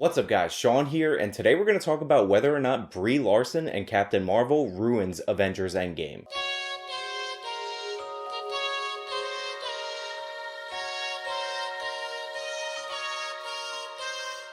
What's up guys, Sean here, and today we're going to talk about whether or not Brie Larson and Captain Marvel ruins Avengers Endgame.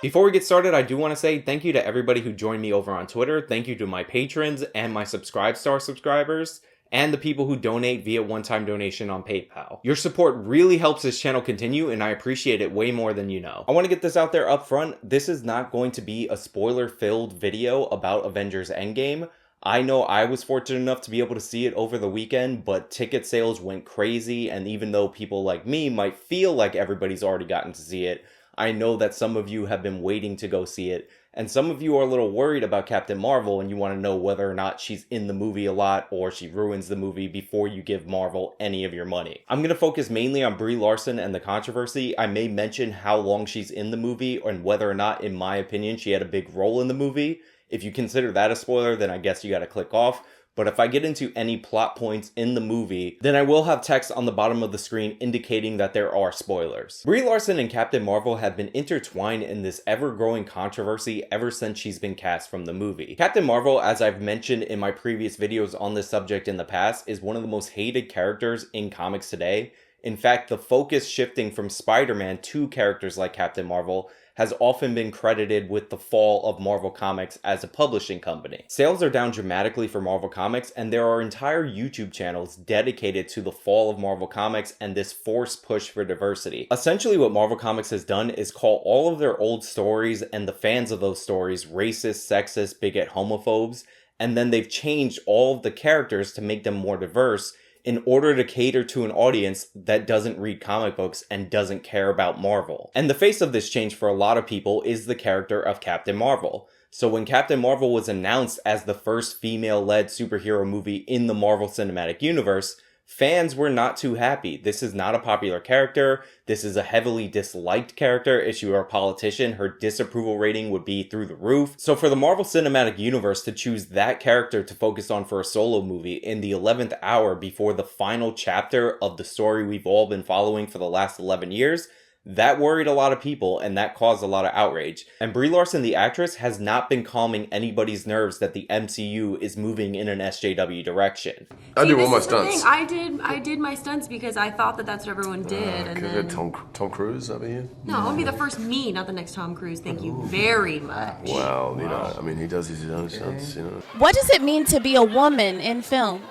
Before we get started, I do want to say thank you to everybody who joined me over on Twitter. Thank you to my patrons and my Subscribe Star subscribers, and the people who donate via one-time donation on PayPal. Your support really helps this channel continue, and I appreciate it way more than you know. I want to get this out there up front. This is not going to be a spoiler-filled video about Avengers Endgame. I know I was fortunate enough to be able to see it over the weekend, but ticket sales went crazy, and even though people like me might feel like everybody's already gotten to see it, I know that some of you have been waiting to go see it, and some of you are a little worried about Captain Marvel and you want to know whether or not she's in the movie a lot or she ruins the movie before you give Marvel any of your money. I'm going to focus mainly on Brie Larson and the controversy. I may mention how long she's in the movie and whether or not, in my opinion, she had a big role in the movie. If you consider that a spoiler, then I guess you got to click off. But if I get into any plot points in the movie, then I will have text on the bottom of the screen indicating that there are spoilers. Brie Larson and Captain Marvel have been intertwined in this ever-growing controversy ever since she's been cast from the movie. Captain Marvel, as I've mentioned in my previous videos on this subject in the past, is one of the most hated characters in comics today. In fact, the focus shifting from Spider-Man to characters like Captain Marvel has often been credited with the fall of Marvel Comics as a publishing company. Sales are down dramatically for Marvel Comics, and there are entire YouTube channels dedicated to the fall of Marvel Comics and this forced push for diversity. Essentially, what Marvel Comics has done is call all of their old stories and the fans of those stories racist, sexist, bigot, homophobes, and then they've changed all of the characters to make them more diverse in order to cater to an audience that doesn't read comic books and doesn't care about Marvel. And the face of this change for a lot of people is the character of Captain Marvel. So when Captain Marvel was announced as the first female-led superhero movie in the Marvel Cinematic Universe, fans were not too happy. This is not a popular character. This is a heavily disliked character. If you were a politician, her disapproval rating would be through the roof. So for the Marvel Cinematic Universe to choose that character to focus on for a solo movie in the 11th hour before the final chapter of the story we've all been following for the last 11 years, that worried a lot of people, and that caused a lot of outrage. And Brie Larson, the actress, has not been calming anybody's nerves that the MCU is moving in an SJW direction. I do all my stunts. I did my stunts because I thought that that's what everyone did. And then Tom Cruise, I mean. No, I'll be the first me, not the next Tom Cruise. Thank you very much. Wow, you know, I mean, he does his own stunts, you know. What does it mean to be a woman in film?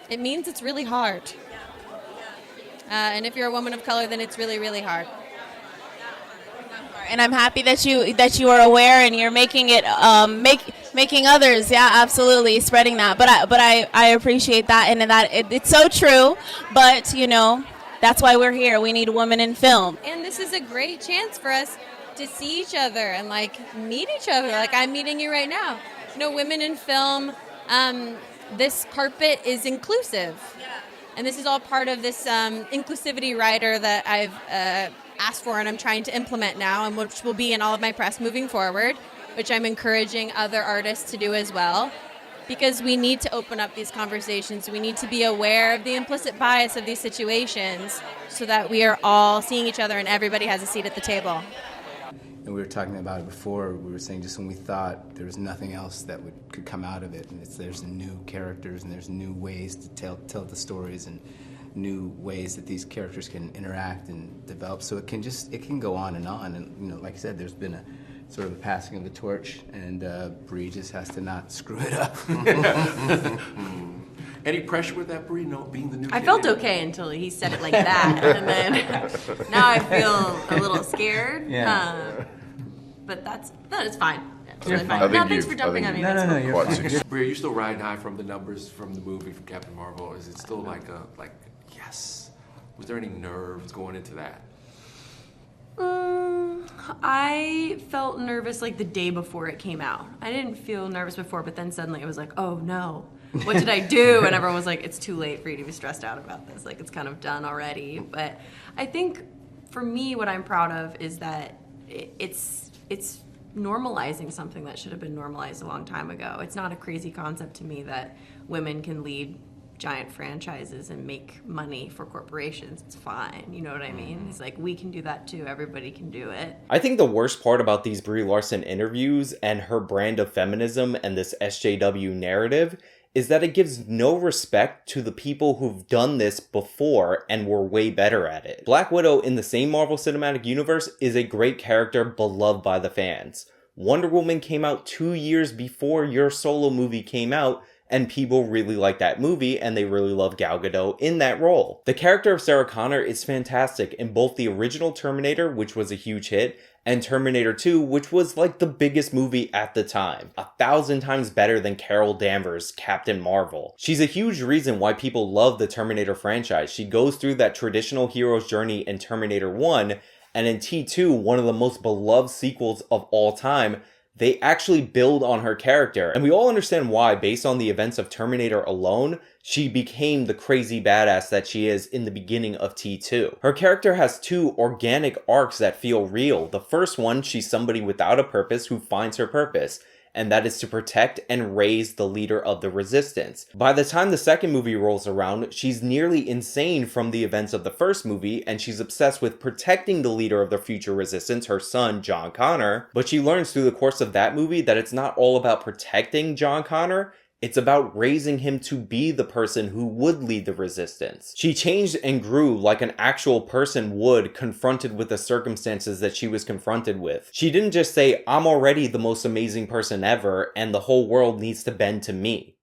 It means it's really hard. And if you're a woman of color, then it's really, really hard. And I'm happy that you are aware and you're making it making others, yeah, absolutely, spreading that. But I appreciate that, and that it's so true. But you know, that's why we're here. We need women in film. And this is a great chance for us to see each other and like meet each other. Like I'm meeting you right now. You know, women in film. This carpet is inclusive. And this is all part of this inclusivity rider that I've asked for and I'm trying to implement now, and which will be in all of my press moving forward, which I'm encouraging other artists to do as well, because we need to open up these conversations. We need to be aware of the implicit bias of these situations so that we are all seeing each other and everybody has a seat at the table. And we were talking about it before. We were saying just when we thought there was nothing else that could come out of it, and there's new characters and there's new ways to tell the stories and new ways that these characters can interact and develop. So it can go on. And you know, like I said, there's been a sort of a passing of the torch, and Brie just has to not screw it up. Any pressure with that, Brie? No, being the new. I felt okay until he said it like that, and then now I feel a little scared. Yeah. But that is fine. You're Totally fine. fine. No, thanks for jumping on me. No, you're fine. Brie, are you still riding high from the numbers from the movie from Captain Marvel? Is it still like yes? Was there any nerves going into that? I felt nervous like the day before it came out. I didn't feel nervous before, but then suddenly it was like, oh no, what did I do? And everyone was like, it's too late for you to be stressed out about this. Like, it's kind of done already. But I think for me, what I'm proud of is that it's normalizing something that should have been normalized a long time ago. It's not a crazy concept to me that women can lead giant franchises and make money for corporations. It's fine. You know what I mean? He's like, we can do that too. Everybody can do it. I think the worst part about these Brie Larson interviews and her brand of feminism and this SJW narrative is that it gives no respect to the people who've done this before and were way better at it. Black Widow in the same Marvel Cinematic Universe is a great character beloved by the fans. Wonder Woman came out 2 years before your solo movie came out, and people really like that movie, and they really love Gal Gadot in that role. The character of Sarah Connor is fantastic in both the original Terminator, which was a huge hit, and Terminator 2, which was like the biggest movie at the time. 1,000 times better than Carol Danvers' Captain Marvel. She's a huge reason why people love the Terminator franchise. She goes through that traditional hero's journey in Terminator 1, and in T2, one of the most beloved sequels of all time, they actually build on her character. And we all understand why, based on the events of Terminator alone, she became the crazy badass that she is in the beginning of T2. Her character has 2 organic arcs that feel real. The first one, she's somebody without a purpose who finds her purpose, and that is to protect and raise the leader of the resistance. By the time the second movie rolls around, she's nearly insane from the events of the first movie, and she's obsessed with protecting the leader of the future resistance, her son, John Connor. But she learns through the course of that movie that it's not all about protecting John Connor, it's about raising him to be the person who would lead the resistance. She changed and grew like an actual person would, confronted with the circumstances that she was confronted with. She didn't just say, I'm already the most amazing person ever, and the whole world needs to bend to me.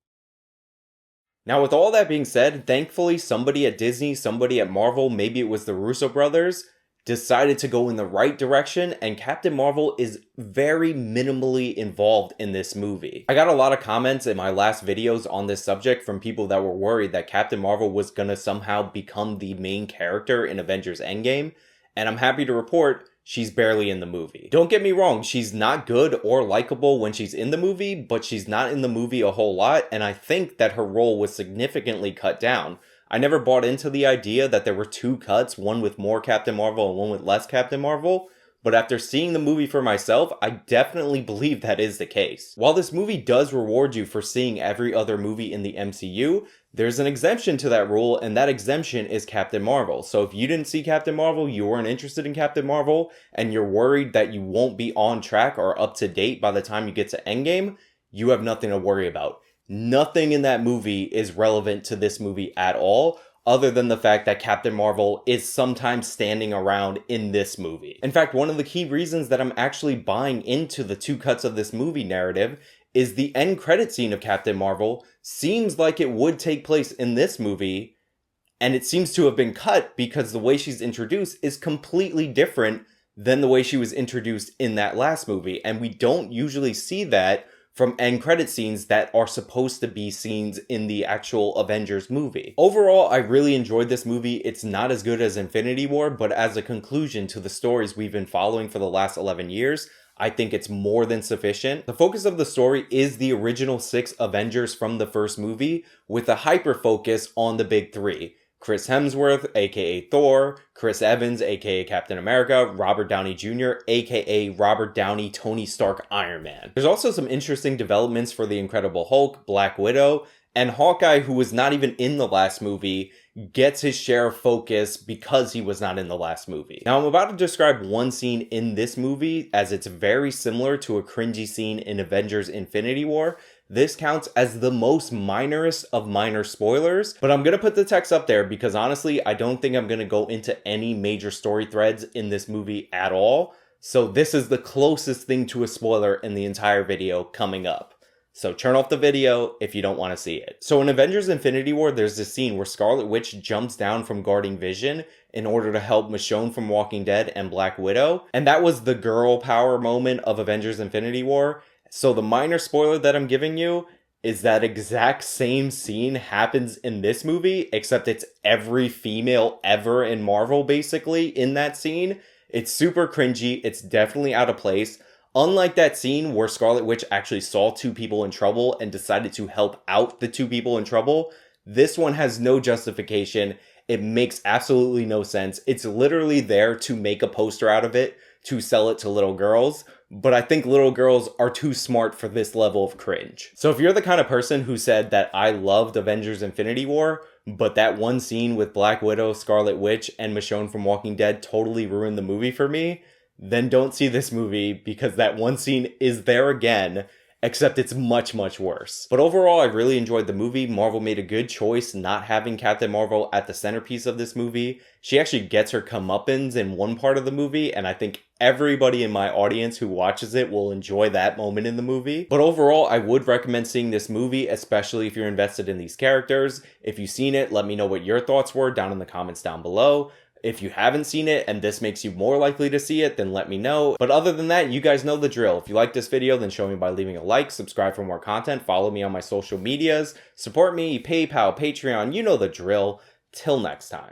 Now, with all that being said, thankfully somebody at Disney, somebody at Marvel, maybe it was the Russo brothers, decided to go in the right direction, and Captain Marvel is very minimally involved in this movie. I got a lot of comments in my last videos on this subject from people that were worried that Captain Marvel was gonna somehow become the main character in Avengers Endgame, and I'm happy to report she's barely in the movie. Don't get me wrong, she's not good or likable when she's in the movie, but she's not in the movie a whole lot, and I think that her role was significantly cut down. I never bought into the idea that there were 2 cuts, one with more Captain Marvel and one with less Captain Marvel, but after seeing the movie for myself, I definitely believe that is the case. While this movie does reward you for seeing every other movie in the MCU, there's an exemption to that rule, and that exemption is Captain Marvel. So if you didn't see Captain Marvel, you weren't interested in Captain Marvel, and you're worried that you won't be on track or up to date by the time you get to Endgame, you have nothing to worry about. Nothing in that movie is relevant to this movie at all, other than the fact that Captain Marvel is sometimes standing around in this movie. In fact, one of the key reasons that I'm actually buying into the 2 cuts of this movie narrative is the end credit scene of Captain Marvel seems like it would take place in this movie, and it seems to have been cut because the way she's introduced is completely different than the way she was introduced in that last movie, and we don't usually see that from end credit scenes that are supposed to be scenes in the actual Avengers movie. Overall, I really enjoyed this movie. It's not as good as Infinity War, but as a conclusion to the stories we've been following for the last 11 years, I think it's more than sufficient. The focus of the story is the original 6 Avengers from the first movie, with a hyper focus on the big 3. Chris Hemsworth, aka Thor, Chris Evans, aka Captain America, Robert Downey Jr., aka Robert Downey Tony Stark Iron Man. There's also some interesting developments for the Incredible Hulk, Black Widow, and Hawkeye, who was not even in the last movie, gets his share of focus because he was not in the last movie. Now, I'm about to describe one scene in this movie as it's very similar to a cringy scene in Avengers Infinity War. This counts as the most minorest of minor spoilers, but I'm gonna put the text up there because honestly, I don't think I'm gonna go into any major story threads in this movie at all. So this is the closest thing to a spoiler in the entire video coming up. So turn off the video if you don't want to see it. So in Avengers Infinity War, there's this scene where Scarlet Witch jumps down from guarding Vision in order to help Michonne from Walking Dead and Black Widow. And that was the girl power moment of Avengers Infinity War. So the minor spoiler that I'm giving you is that exact same scene happens in this movie, except it's every female ever in Marvel basically in that scene. It's super cringy. It's definitely out of place. Unlike that scene where Scarlet Witch actually saw 2 people in trouble and decided to help out the 2 people in trouble, this one has no justification. It makes absolutely no sense. It's literally there to make a poster out of it, to sell it to little girls. but I think little girls are too smart for this level of cringe. So if you're the kind of person who said that I loved Avengers Infinity War, but that one scene with Black Widow, Scarlet Witch, and Michonne from Walking Dead totally ruined the movie for me, then don't see this movie, because that one scene is there again, except it's much, much worse. But overall, I really enjoyed the movie. Marvel made a good choice not having Captain Marvel at the centerpiece of this movie. She actually gets her comeuppance in one part of the movie, and I think everybody in my audience who watches it will enjoy that moment in the movie. But overall, I would recommend seeing this movie, especially if you're invested in these characters. If you've seen it, let me know what your thoughts were down in the comments down below. If you haven't seen it and this makes you more likely to see it, then let me know. But other than that, you guys know the drill. If you like this video, then show me by leaving a like, subscribe for more content, follow me on my social medias, support me, PayPal, Patreon, you know the drill. Till next time.